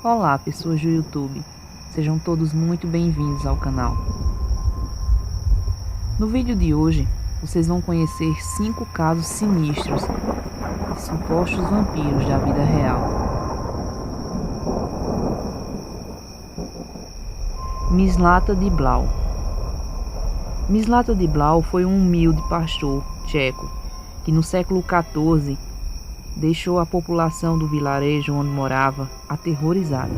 Olá, pessoas do YouTube, sejam todos muito bem-vindos ao canal. No vídeo de hoje, vocês vão conhecer 5 casos sinistros de supostos vampiros da vida real. Mislata de Blau. Mislata de Blau foi um humilde pastor tcheco que no século XIV deixou a população do vilarejo onde morava aterrorizada.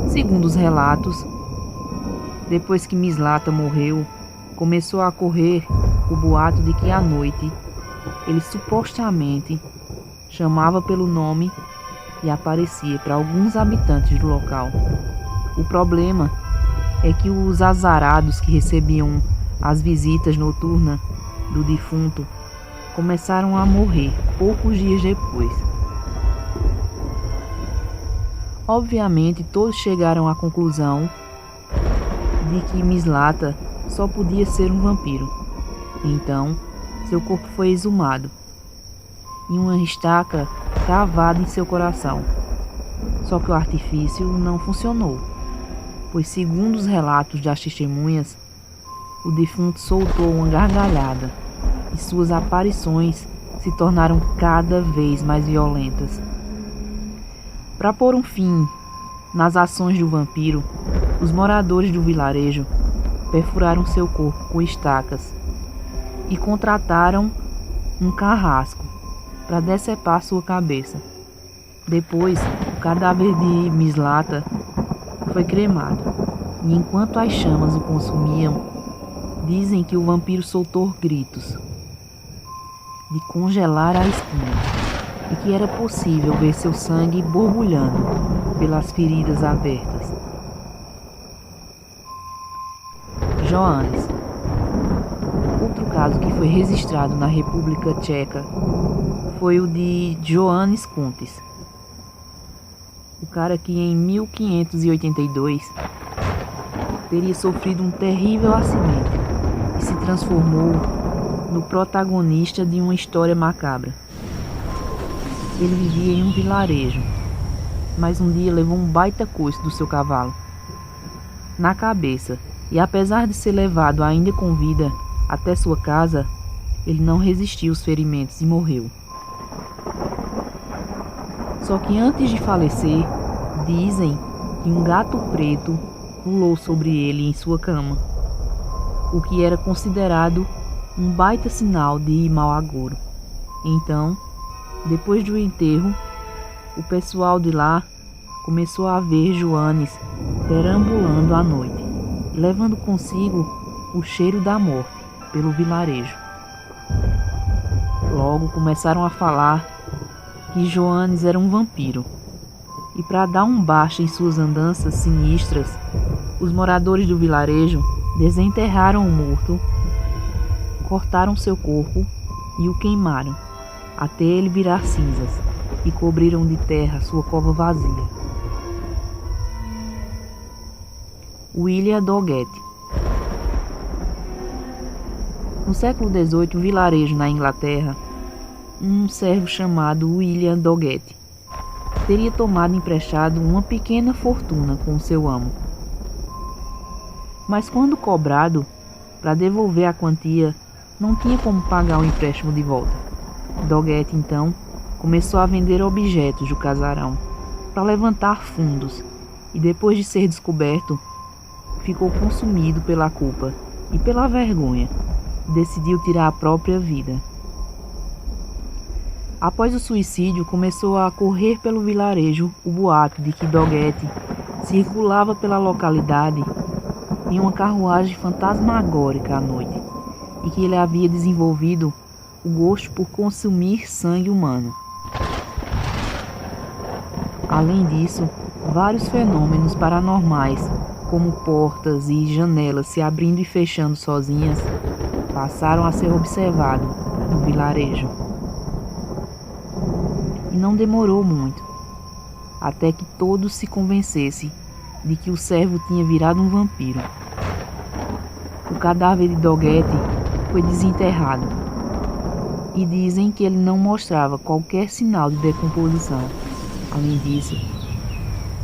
Segundo os relatos, depois que Mislata morreu, começou a correr o boato de que à noite ele supostamente chamava pelo nome e aparecia para alguns habitantes do local. O problema é que os azarados que recebiam as visitas noturnas do defunto começaram a morrer poucos dias depois. Obviamente, todos chegaram à conclusão de que Mislata só podia ser um vampiro. Então, seu corpo foi exumado e uma estaca cravada em seu coração. Só que o artifício não funcionou, pois, segundo os relatos das testemunhas, o defunto soltou uma gargalhada e suas aparições se tornaram cada vez mais violentas. Para pôr um fim nas ações do vampiro, os moradores do vilarejo perfuraram seu corpo com estacas e contrataram um carrasco para decepar sua cabeça. Depois, o cadáver de Mislata foi cremado, e enquanto as chamas o consumiam, dizem que o vampiro soltou gritos de congelar a espinha e que era possível ver seu sangue borbulhando pelas feridas abertas. Johannes. Outro caso que foi registrado na República Tcheca foi o de Johannes Kuntis. O cara que em 1582 teria sofrido um terrível acidente e se transformou no protagonista de uma história macabra. Ele vivia em um vilarejo, mas um dia levou um baita coice do seu cavalo na cabeça, e apesar de ser levado ainda com vida até sua casa, ele não resistiu aos ferimentos e morreu. Só que antes de falecer, dizem que um gato preto pulou sobre ele em sua cama, o que era considerado um baita sinal de mau agouro. Então, depois do enterro, o pessoal de lá começou a ver Johannes perambulando à noite, levando consigo o cheiro da morte pelo vilarejo. Logo começaram a falar que Johannes era um vampiro, e para dar um basta em suas andanças sinistras, os moradores do vilarejo desenterraram o morto, cortaram seu corpo e o queimaram até ele virar cinzas, e cobriram de terra sua cova vazia. William Doggett. No século XVIII, um vilarejo na Inglaterra, um servo chamado William Doggett teria tomado emprestado uma pequena fortuna com seu amo. Mas quando cobrado para devolver a quantia, não tinha como pagar o empréstimo de volta. Doggett então começou a vender objetos do casarão para levantar fundos, e depois de ser descoberto, ficou consumido pela culpa e pela vergonha e decidiu tirar a própria vida. Após o suicídio, começou a correr pelo vilarejo o boato de que Doggett circulava pela localidade em uma carruagem fantasmagórica à noite, e que ele havia desenvolvido o gosto por consumir sangue humano. Além disso, vários fenômenos paranormais, como portas e janelas se abrindo e fechando sozinhas, passaram a ser observados no vilarejo. E não demorou muito, até que todos se convencessem de que o servo tinha virado um vampiro. O cadáver de Doggett foi desenterrado, e dizem que ele não mostrava qualquer sinal de decomposição. Além disso,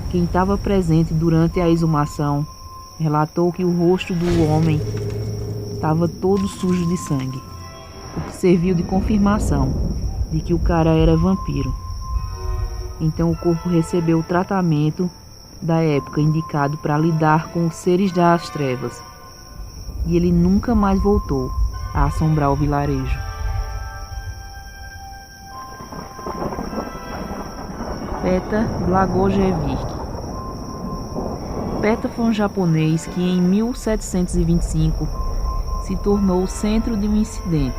Quem estava presente durante a exumação relatou que o rosto do homem estava todo sujo de sangue, o que serviu de confirmação de que o cara era vampiro. Então o corpo recebeu o tratamento da época indicado para lidar com os seres das trevas, e ele nunca mais voltou a assombrar o vilarejo. Petar Blagojevich. Petar foi um japonês que em 1725 se tornou o centro de um incidente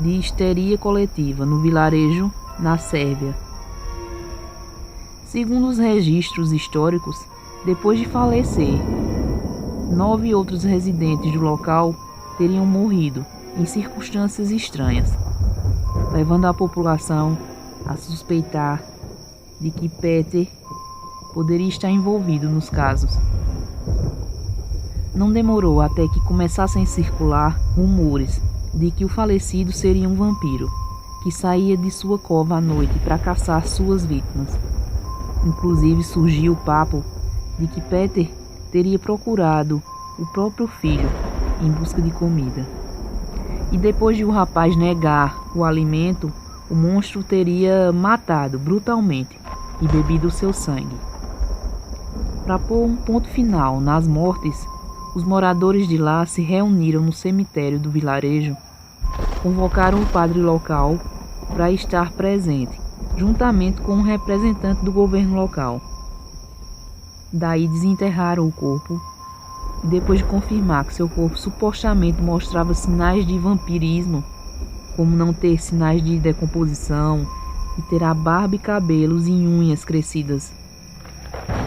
de histeria coletiva no vilarejo na Sérvia. Segundo os registros históricos, depois de falecer, 9 outros residentes do local teriam morrido em circunstâncias estranhas, levando a população a suspeitar de que Petar poderia estar envolvido nos casos. Não demorou até que começassem a circular rumores de que o falecido seria um vampiro que saía de sua cova à noite para caçar suas vítimas. Inclusive surgiu o papo de que Petar teria procurado o próprio filho em busca de comida. E depois de o rapaz negar o alimento, o monstro teria matado brutalmente e bebido seu sangue. Para pôr um ponto final nas mortes, os moradores de lá se reuniram no cemitério do vilarejo, convocaram o padre local para estar presente, juntamente com um representante do governo local. Daí desenterraram o corpo e, depois de confirmar que seu corpo supostamente mostrava sinais de vampirismo, como não ter sinais de decomposição e ter a barba e cabelos e unhas crescidas,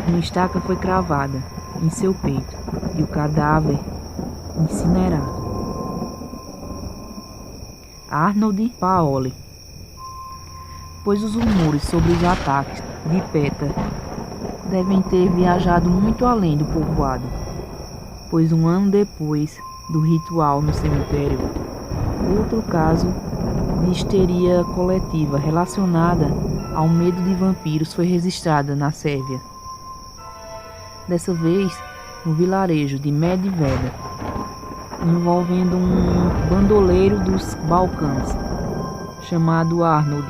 uma estaca foi cravada em seu peito e o cadáver incinerado. Arnold Paoli. Pois os rumores sobre os ataques de Petar devem ter viajado muito além do povoado, pois um ano depois do ritual no cemitério, outro caso de histeria coletiva relacionada ao medo de vampiros foi registrada na Sérvia. Dessa vez no vilarejo de Medveda, envolvendo um bandoleiro dos Balcãs chamado Arnold,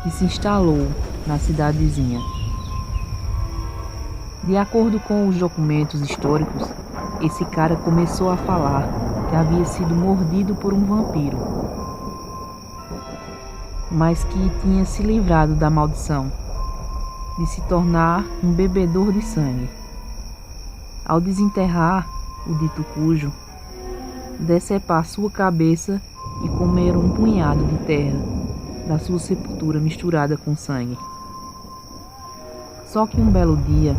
que se instalou na cidadezinha. De acordo com os documentos históricos, esse cara começou a falar que havia sido mordido por um vampiro, mas que tinha se livrado da maldição de se tornar um bebedor de sangue. Ao desenterrar o dito cujo, decepar sua cabeça e comer um punhado de terra da sua sepultura misturada com sangue. Só que um belo dia,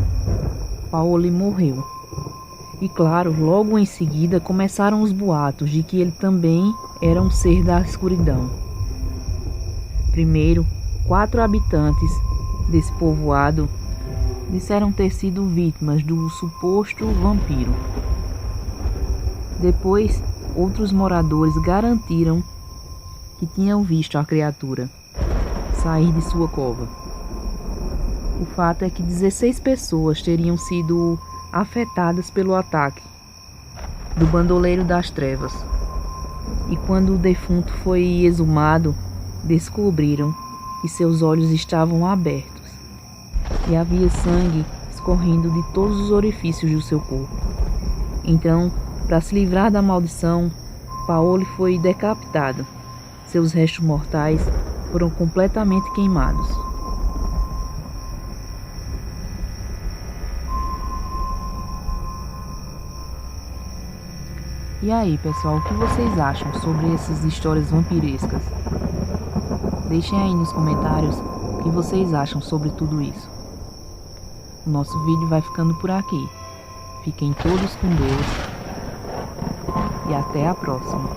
Paoli morreu. E claro, logo em seguida começaram os boatos de que ele também era um ser da escuridão. Primeiro, 4 habitantes desse povoado disseram ter sido vítimas do suposto vampiro. Depois, outros moradores garantiram que tinham visto a criatura sair de sua cova. O fato é que 16 pessoas teriam sido afetadas pelo ataque do bandoleiro das trevas. E quando o defunto foi exumado, descobriram que seus olhos estavam abertos e havia sangue escorrendo de todos os orifícios do seu corpo. Então, para se livrar da maldição, Paoli foi decapitado. Seus restos mortais foram completamente queimados. E aí, pessoal, o que vocês acham sobre essas histórias vampirescas? Deixem aí nos comentários o que vocês acham sobre tudo isso. O nosso vídeo vai ficando por aqui. Fiquem todos com Deus e até a próxima.